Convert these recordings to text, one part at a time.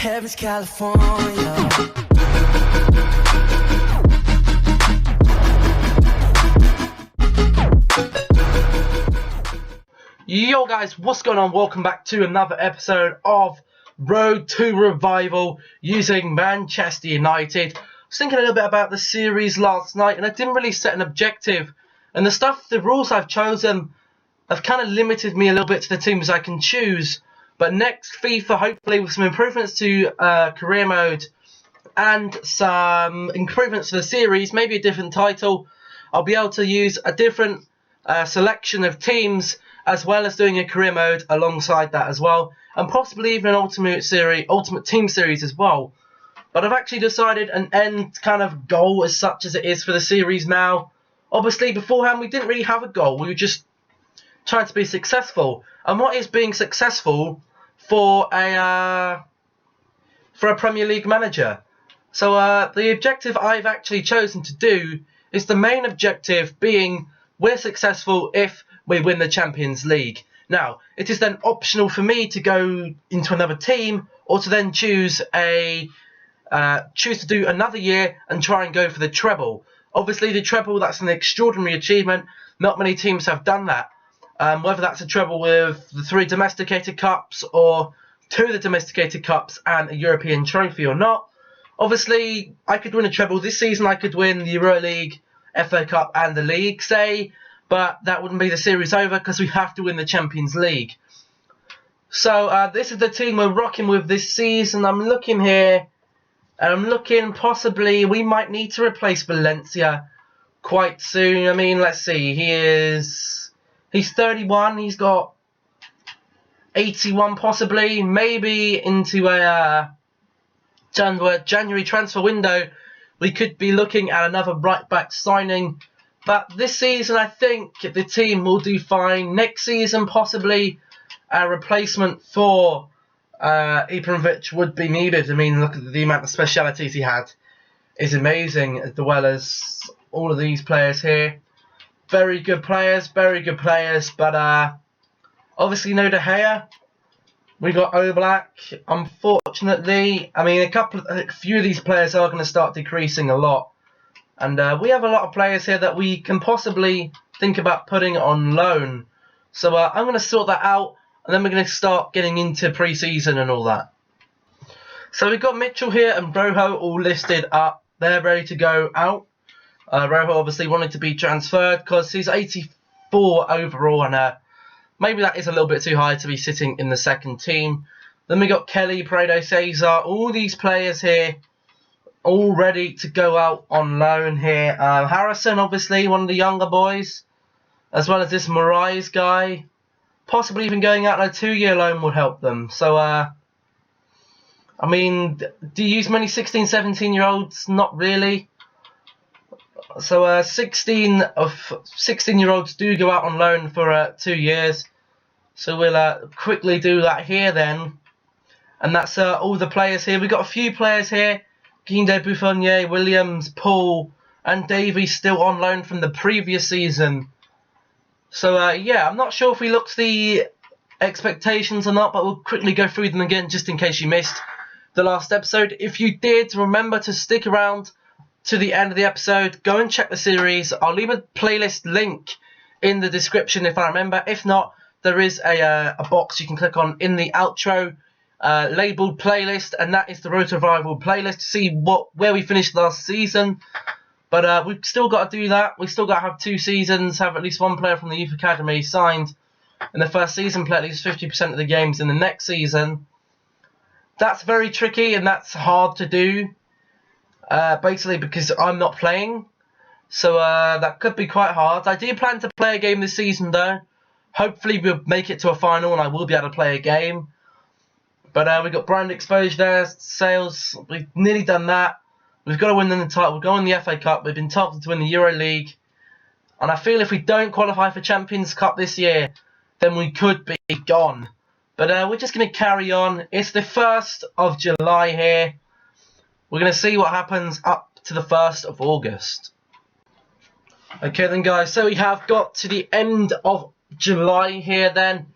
Heaven's California. Yo guys, what's going on? Welcome back to another episode of Road to Revival using Manchester United. I was thinking a little bit about the series last night and I didn't really set an objective. And the rules I've chosen have kind of limited me a little bit to the teams I can choose. But next FIFA, hopefully with some improvements to career mode and some improvements to the series, maybe a different title, I'll be able to use a different selection of teams as well as doing a career mode alongside that as well, and possibly even an ultimate team series as well. But I've actually decided an end kind of goal as such as it is for the series now. Obviously beforehand we didn't really have a goal, we were just trying to be successful. And what is being successful for a Premier League manager? So the objective I've actually chosen to do is the main objective being we're successful if we win the Champions League. Now, it is then optional for me to go into another team or to then choose to do another year and try and go for the treble. Obviously, the treble, that's an extraordinary achievement. Not many teams have done that. Whether that's a treble with the 3 domesticated cups or 2 of the domesticated cups and a European trophy or not. Obviously, I could win a treble this season. I could win the Euro League, FA Cup and the League, say. But that wouldn't be the series over because we have to win the Champions League. So this is the team we're rocking with this season. I'm looking here, and I'm looking possibly we might need to replace Valencia quite soon. I mean, let's see. He's 31. He's got 81 possibly. Maybe into a January transfer window, we could be looking at another right back signing. But this season, I think the team will do fine. Next season, possibly a replacement for Ibrahimovic would be needed. I mean, look at the amount of specialities he had. Is amazing, as well as all of these players here. Very good players, but obviously no De Gea. We got Oblak. Unfortunately, I mean, a few of these players are going to start decreasing a lot. And we have a lot of players here that we can possibly think about putting on loan. So I'm going to sort that out, and then we're going to start getting into pre-season and all that. So we've got Mitchell here and Rojo all listed up. They're ready to go out. Rojo obviously wanted to be transferred because he's 84 overall, and maybe that is a little bit too high to be sitting in the second team. Then we got Kelly, Paredes, Cesar, all these players here all ready to go out on loan here. Harrison, obviously, one of the younger boys, as well as this Moraes guy. Possibly even going out on a 2-year loan would help them. So, I mean, do you use many 16, 17-year-olds? Not really. So, 16-year-olds do go out on loan for 2 years. So we'll quickly do that here then. And that's all the players here. We've got a few players here. Guindo, Buffon, Williams, Paul, and Davies still on loan from the previous season. So, yeah, I'm not sure if we looked at the expectations or not, but we'll quickly go through them again just in case you missed the last episode. If you did, remember to stick around to the end of the episode. Go and check the series. I'll leave a playlist link in the description if I remember. If not, there is a box you can click on in the outro. Labeled playlist, and that is the Road to Revival playlist to see where we finished last season. But we've still got to do that. We've still got to have 2 seasons, have at least 1 player from the youth academy signed in the first season, play at least 50% of the games in the next season. That's very tricky and that's hard to do, basically because I'm not playing. So that could be quite hard. I do plan to play a game this season though. Hopefully we'll make it to a final and I will be able to play a game. But we've got brand exposure there, sales, we've nearly done that. We've got to win the title, we'll go in the FA Cup, we've been targeted to win the Euro League. And I feel if we don't qualify for Champions Cup this year, then we could be gone. But we're just going to carry on. It's the 1st of July here. We're going to see what happens up to the 1st of August. Okay then guys, so we have got to the end of July here then.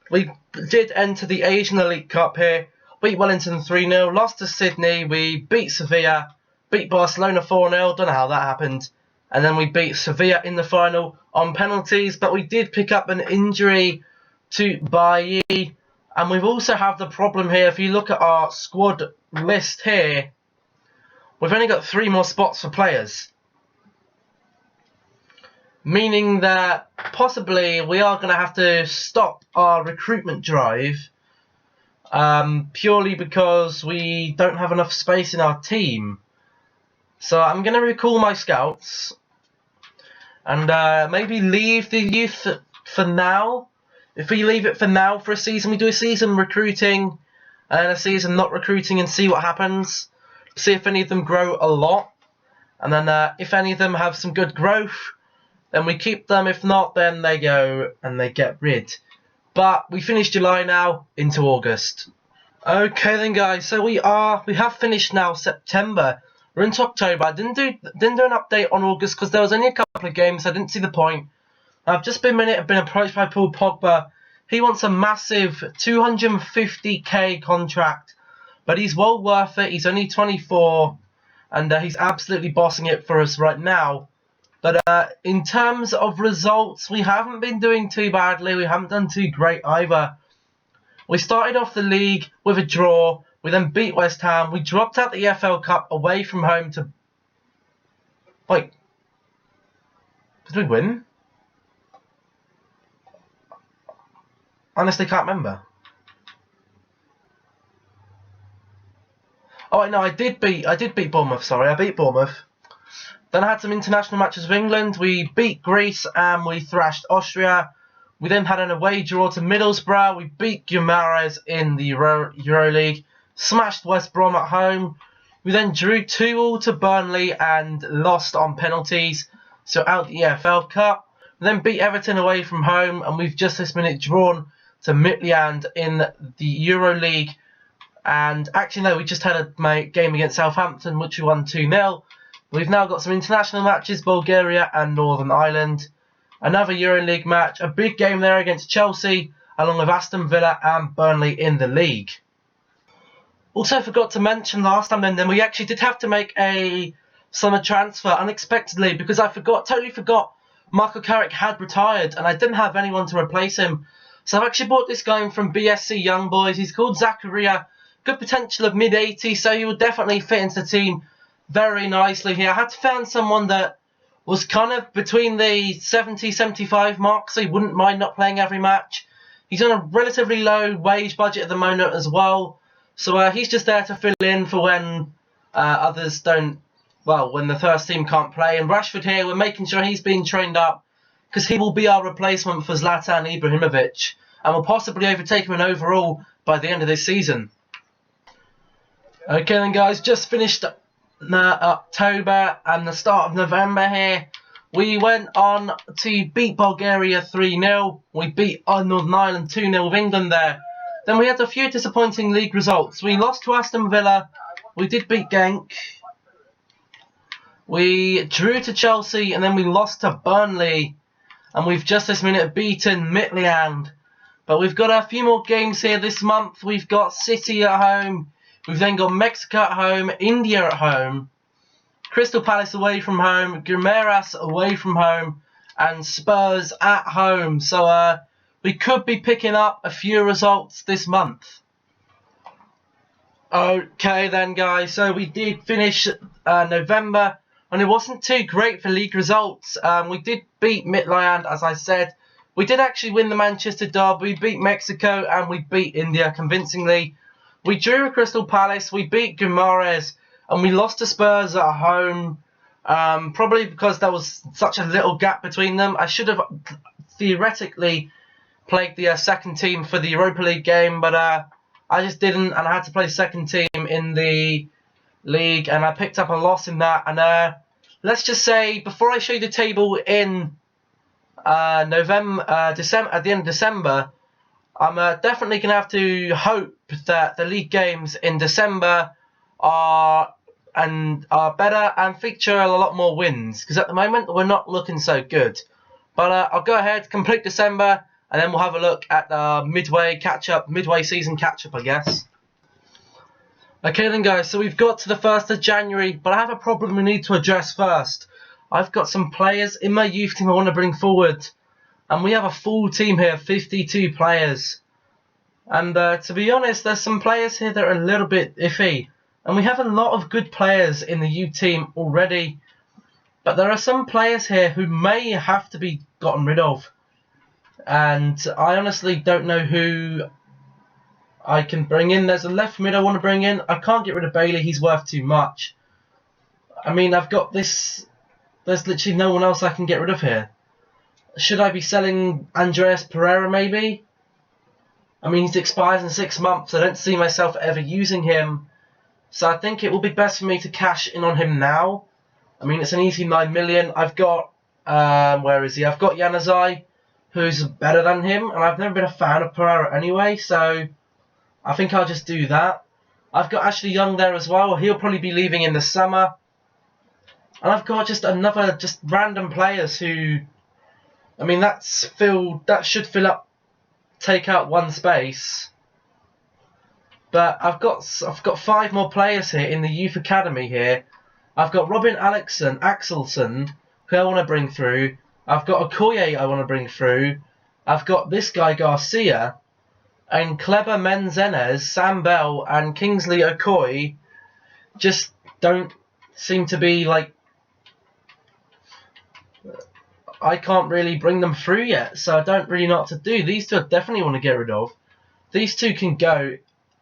We did enter the Asian Elite Cup here. beat Wellington 3-0, lost to Sydney, we beat Sevilla, beat Barcelona 4-0, don't know how that happened, and then we beat Sevilla in the final on penalties, but we did pick up an injury to Bailly, and we've also have the problem here, if you look at our squad list here, we've only got 3 more spots for players. Meaning that possibly we are going to have to stop our recruitment drive purely because we don't have enough space in our team. So I'm going to recall my scouts and maybe leave the youth for now. If we leave it for now for a season, we do a season recruiting and a season not recruiting and see what happens. See if any of them grow a lot. And then if any of them have some good growth, then we keep them. If not, then they go and they get rid. But we finished July now, into August. Okay then guys, so we have finished now September. We're into October. I didn't do an update on August because there was only a couple of games, so I didn't see the point. I've just been approached by Paul Pogba. He wants a massive 250k contract, but he's well worth it. He's only 24, and he's absolutely bossing it for us right now. But in terms of results, we haven't been doing too badly. We haven't done too great either. We started off the league with a draw. We then beat West Ham. We dropped out the EFL Cup away from home to... Wait. Did we win? Honestly, can't remember. Oh, no, I did beat Bournemouth, sorry. I beat Bournemouth. Then I had some international matches with England. We beat Greece and we thrashed Austria. We then had an away draw to Middlesbrough. We beat Guimaraes in the EuroLeague. Smashed West Brom at home. We then drew 2-2 to Burnley and lost on penalties. So out the EFL Cup. We then beat Everton away from home. And we've just this minute drawn to Midtjylland in the EuroLeague. And actually, no, we just had a game against Southampton, which we won 2-0. We've now got some international matches, Bulgaria and Northern Ireland. Another EuroLeague match, a big game there against Chelsea, along with Aston Villa and Burnley in the league. Also forgot to mention last time then we actually did have to make a summer transfer unexpectedly because I totally forgot Marco Carrick had retired and I didn't have anyone to replace him. So I've actually bought this guy from BSC Young Boys. He's called Zakaria. Good potential of mid-80s, so he will definitely fit into the team very nicely here. I had to find someone that was kind of between the 70-75 mark, so he wouldn't mind not playing every match. He's on a relatively low wage budget at the moment as well, so he's just there to fill in for when others don't, well, when the first team can't play. And Rashford here, we're making sure he's being trained up because he will be our replacement for Zlatan Ibrahimovic and will possibly overtake him in overall by the end of this season. Okay then guys, just finished October and the start of November here. We went on to beat Bulgaria 3-0. We beat Northern Ireland 2-0 with England there. Then we had a few disappointing league results. We lost to Aston Villa. We did beat Genk. We drew to Chelsea and then we lost to Burnley. And we've just this minute beaten Midtjylland. But we've got a few more games here this month. We've got City at home. We've then got Mexico at home, India at home, Crystal Palace away from home, Guimaraes away from home, and Spurs at home. So we could be picking up a few results this month. Okay then guys, so we did finish November, and it wasn't too great for league results. We did beat Midtjylland, as I said. We did actually win the Manchester Derby, we beat Mexico, and we beat India convincingly. We drew with Crystal Palace, we beat Guimaraes, and we lost to Spurs at home. Probably because there was such a little gap between them. I should have theoretically played the second team for the Europa League game, but I just didn't, and I had to play second team in the league, and I picked up a loss in that. And let's just say, before I show you the table in December, at the end of December, I'm definitely going to have to hope that the league games in December are better and feature a lot more wins. Because at the moment, we're not looking so good. But I'll go ahead, complete December, and then we'll have a look at the midway season catch-up, I guess. Okay then guys, so we've got to the 1st of January, but I have a problem we need to address first. I've got some players in my youth team I want to bring forward, and we have a full team here, 52 players. And to be honest, there's some players here that are a little bit iffy, and we have a lot of good players in the youth team already, but there are some players here who may have to be gotten rid of, and I honestly don't know who I can bring in. There's a left mid I want to bring in. I can't get rid of Bailey, he's worth too much. I mean, I've got this. There's literally no one else I can get rid of here. Should I be selling Andreas Pereira maybe? I mean, he expires in 6 months. I don't see myself ever using him. So I think it will be best for me to cash in on him now. I mean, it's an easy 9 million. I've got, where is he? I've got Januzaj, who's better than him. And I've never been a fan of Pereira anyway, so I think I'll just do that. I've got Ashley Young there as well. He'll probably be leaving in the summer. And I've got just another, just random players who, I mean, that should fill up, take out one space. But I've got 5 more players here in the youth academy here. I've got Robin Axelson, who I want to bring through. I've got Okoye I want to bring through. I've got this guy Garcia. And Kleber Menzenez, Sam Bell, and Kingsley Okoye just don't seem to be like. I can't really bring them through yet, so I don't really know what to do. These two I definitely want to get rid of. These two can go.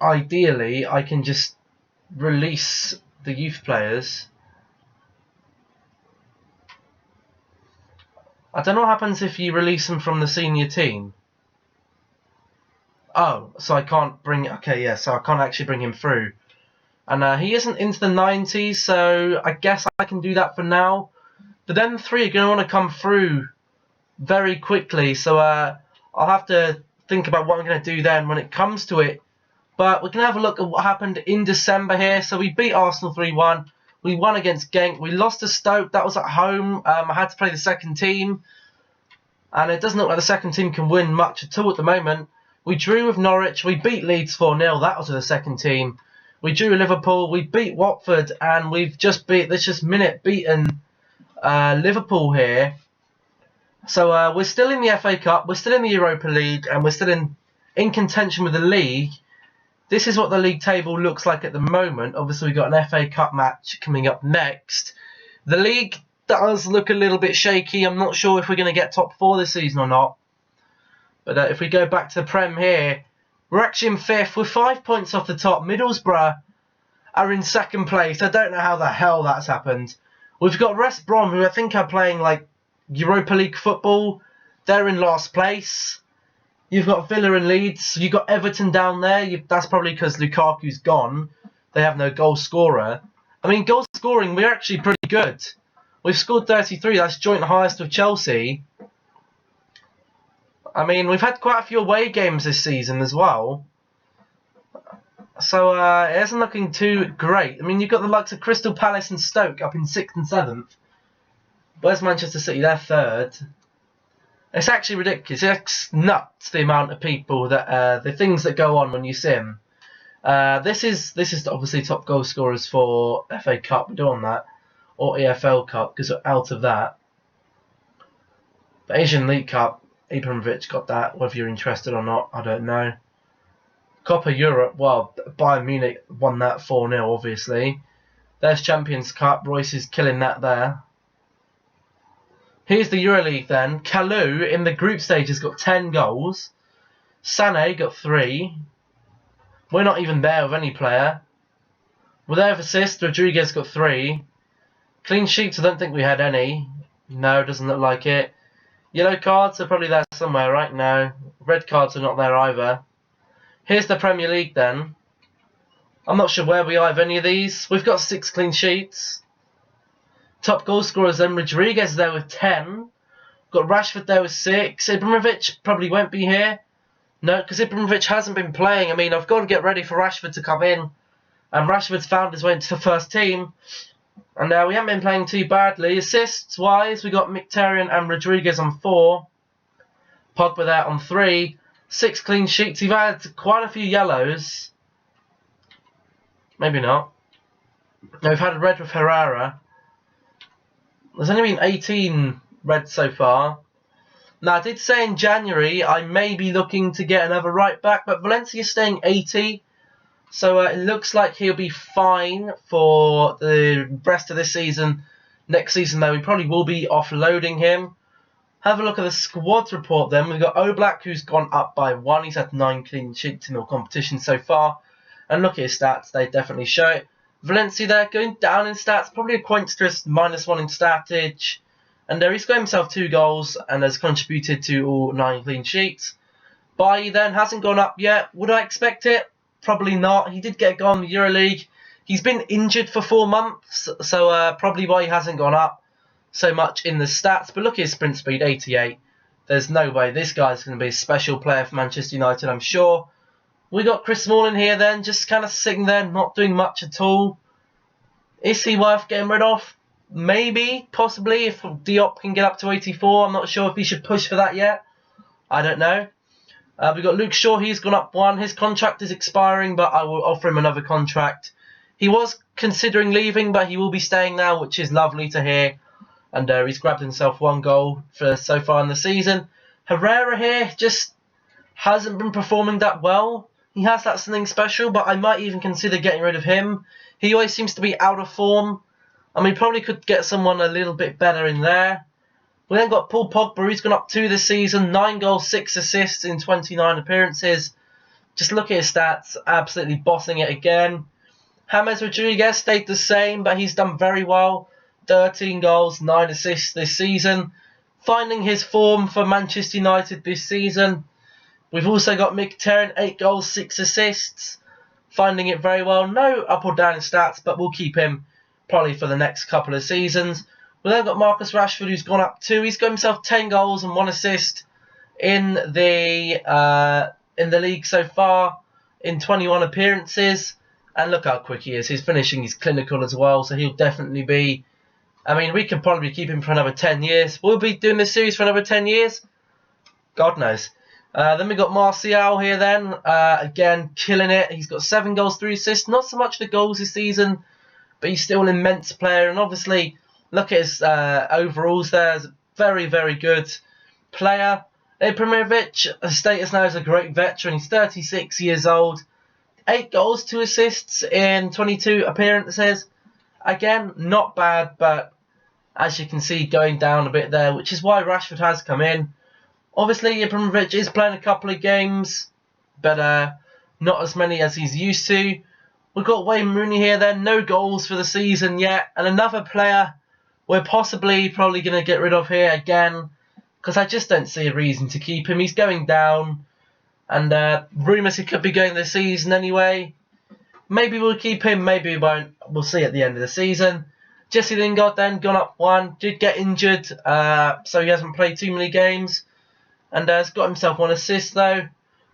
Ideally, I can just release the youth players. I don't know what happens if you release them from the senior team. Oh, so I can't bring. Okay, yeah, so I can't actually bring him through. And he isn't into the 90s, so I guess I can do that for now. But them 3 are going to want to come through very quickly, so I'll have to think about what I'm going to do then when it comes to it. But we can have a look at what happened in December here. So we beat Arsenal 3-1. We won against Genk. We lost to Stoke. That was at home. I had to play the second team. And it doesn't look like the second team can win much at all at the moment. We drew with Norwich. We beat Leeds 4-0. That was with the second team. We drew with Liverpool. We beat Watford. And we've just beaten Liverpool here. So we're still in the FA Cup. We're still in the Europa League. And we're still in contention with the league. This is what the league table looks like at the moment. Obviously, we've got an FA Cup match coming up next. The league does look a little bit shaky. I'm not sure if we're going to get top 4 this season or not. But if we go back to the Prem here, we're actually in 5th. We're 5 points off the top. Middlesbrough are in 2nd place. I don't know how the hell that's happened. We've got West Brom, who I think are playing like Europa League football. They're in last place. You've got Villa and Leeds. You've got Everton down there. That's probably because Lukaku's gone. They have no goal scorer. I mean, goal scoring, we're actually pretty good. We've scored 33. That's joint highest with Chelsea. I mean, we've had quite a few away games this season as well. So it isn't looking too great. I mean, you've got the likes of Crystal Palace and Stoke up in 6th and 7th. Where's Manchester City? They're 3rd. It's actually ridiculous. It's nuts the amount of people that the things that go on when you sim. This is obviously top goal scorers for FA Cup. We're doing that, or EFL Cup because we're out of that. The Asian League Cup, Ibrahimovic got that. Whether you're interested or not, I don't know. Copa Europe, well, Bayern Munich won that 4-0, obviously. There's Champions Cup. Royce is killing that there. Here's the EuroLeague then. Kalou in the group stage has got 10 goals. Sané got 3. We're not even there with any player. We're there with assists. Rodriguez got 3. Clean sheets, I don't think we had any. No, doesn't look like it. Yellow cards are probably there somewhere, right? No. Red cards are not there either. Here's the Premier League then. I'm not sure where we are with any of these. We've got 6 clean sheets. Top goal scorers then, Rodriguez there with 10. Got Rashford there with 6. Ibrahimovic probably won't be here. No, because Ibrahimovic hasn't been playing. I mean, I've got to get ready for Rashford to come in. And Rashford's found his way into the first team. And we haven't been playing too badly. Assists-wise, we got Mkhitaryan and Rodriguez on 4. Pogba there on 3. 6 clean sheets. We've had quite a few yellows. Maybe not. No, we've had a red with Herrera. There's only been 18 reds so far. Now, I did say in January I may be looking to get another right back, but Valencia's staying 80. So it looks like he'll be fine for the rest of this season. Next season, though, we probably will be offloading him. Have a look at the squad report then. We've got Oblak, who's gone up by 1. He's had 9 clean sheets in all competitions so far. And look at his stats, they definitely show it. Valencia there, going down in stats, probably a Coinstress -1 in statage. And he's got himself 2 goals and has contributed to all 9 clean sheets. Bailly then hasn't gone up yet. Would I expect it? Probably not. He did get a goal in the EuroLeague. He's been injured for 4 months, so probably why he hasn't gone up so much in the stats. But look at his sprint speed, 88. There's no way this guy's going to be a special player for Manchester United, I'm sure. We got Chris Smalling here then, just kind of sitting there, not doing much at all. Is he worth getting rid of? Maybe, possibly, if Diop can get up to 84. I'm not sure if he should push for that yet. I don't know. We've got Luke Shaw, he's gone up 1. His contract is expiring, but I will offer him another contract. He was considering leaving, but he will be staying now, which is lovely to hear. And he's grabbed himself 1 goal for so far in the season. Herrera here just hasn't been performing that well. He has that something special, but I might even consider getting rid of him. He always seems to be out of form. I mean, probably could get someone a little bit better in there. We then got Paul Pogba, he's gone up 2 this season. 9 goals, 6 assists in 29 appearances. Just look at his stats, absolutely bossing it again. James Rodriguez stayed the same, but he's done very well. 13 goals, 9 assists this season. Finding his form for Manchester United this season. We've also got Mkhitaryan, 8 goals, 6 assists. Finding it very well. No up or down in stats, but we'll keep him probably for the next couple of seasons. We've then got Marcus Rashford, who's gone up 2. He's got himself 10 goals and 1 assist in the league so far in 21 appearances. And look how quick he is. His finishing is clinical as well, so he'll definitely be... I mean, we could probably keep him for another 10 years. We'll be doing this series for another 10 years? God knows. Then we got Martial here then. Again, killing it. He's got 7 goals, 3 assists. Not so much the goals this season, but he's still an immense player. And obviously, look at his overalls there. He's a very, very good player. Ibrahimovic, his status now as a great veteran. He's 36 years old. 8 goals, 2 assists in 22 appearances. Again, not bad, but as you can see, going down a bit there, which is why Rashford has come in. Obviously, Ibrahimovic is playing a couple of games, but not as many as he's used to. We've got Wayne Rooney here then, no goals for the season yet. And another player we're probably going to get rid of here again, because I just don't see a reason to keep him. He's going down, and rumours he could be going this season anyway. Maybe we'll keep him, maybe we won't. We'll see at the end of the season. Jesse Lingard then, gone up 1. Did get injured, so he hasn't played too many games. And has got himself 1 assist though.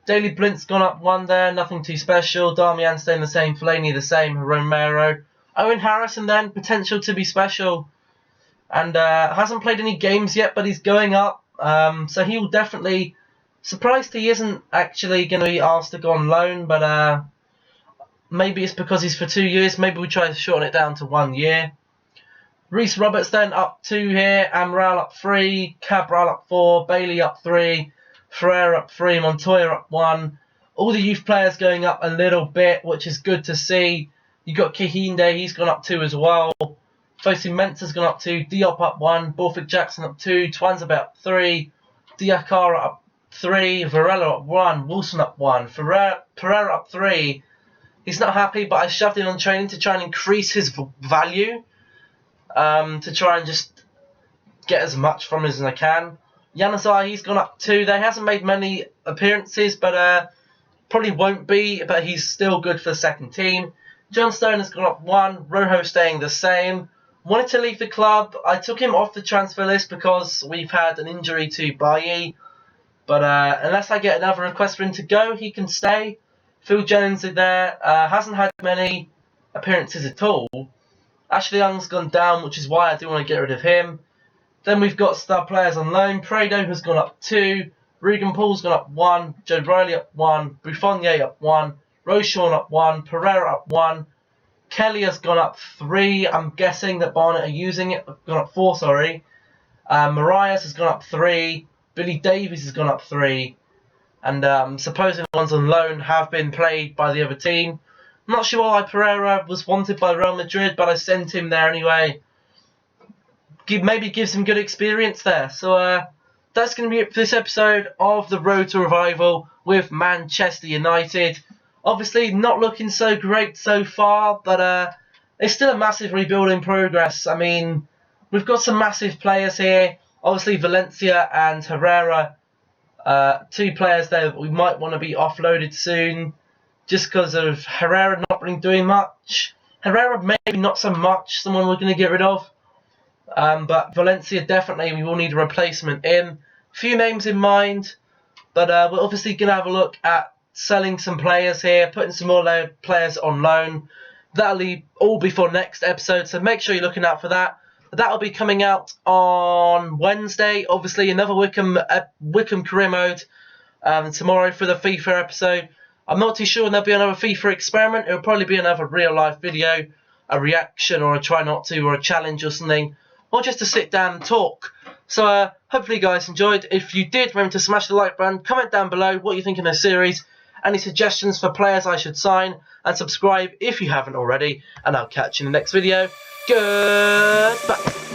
Daley Blint's gone up 1 there, nothing too special. Darmian staying the same, Fellaini the same, Romero. Owen Harrison then, potential to be special. And hasn't played any games yet, but he's going up. So he will definitely... Surprised he isn't actually going to be asked to go on loan, but maybe it's because he's for 2 years. Maybe we try to shorten it down to 1 year. Reece Roberts then up 2 here. Amaral up 3. Cabral up 4. Bailey up 3. Ferrer up 3. Montoya up 1. All the youth players going up a little bit, which is good to see. You've got Kihinde, he's gone up 2 as well. Fosu Mensah's gone up 2. Diop up 1. Borthwick Jackson up 2. Twanzebe up 3. Diakara up 3. Varela up 1. Wilson up 1. Pereira up 3. He's not happy, but I shoved him on training to try and increase his value. To try and just get as much from him as I can. Januzaj, he's gone up 2. He hasn't made many appearances, but probably won't be, but he's still good for the second team. John Stone has gone up 1. Rojo staying the same. Wanted to leave the club. I took him off the transfer list because we've had an injury to Bailly. But unless I get another request for him to go, he can stay. Phil Jennings is there. Hasn't had many appearances at all. Ashley Young's gone down, which is why I do want to get rid of him. Then we've got star players on loan. Prado has gone up 2. Regan Paul's gone up 1. Joe Riley up 1. Buffonier up 1. Roshan up 1. Pereira up 1. Kelly has gone up 3. I'm guessing that Barnet are using it. Gone up 4, sorry. Marias has gone up 3. Billy Davies has gone up 3. And supposing the ones on loan have been played by the other team. I'm not sure why Pereira was wanted by Real Madrid, but I sent him there anyway. Maybe gives him good experience there. So that's going to be it for this episode of the Road to Revival with Manchester United. Obviously not looking so great so far, but it's still a massive rebuilding progress. I mean, we've got some massive players here. Obviously Valencia and Herrera, 2 players there that we might want to be offloaded soon, just because of Herrera not really doing much. Herrera maybe not so much, someone we're going to get rid of. But Valencia definitely we will need a replacement in. A few names in mind, but we're obviously going to have a look at selling some players here, putting some more players on loan. That'll all be for next episode, so make sure you're looking out for that. That'll be coming out on Wednesday. Obviously, another Wickham career mode tomorrow for the FIFA episode. I'm not too sure when there'll be another FIFA experiment. It'll probably be another real life video, a reaction or a try not to or a challenge or something, or just to sit down and talk. So hopefully you guys enjoyed. If you did, remember to smash the like button, comment down below what you think of the series, any suggestions for players I should sign, and subscribe if you haven't already, and I'll catch you in the next video. Goodbye.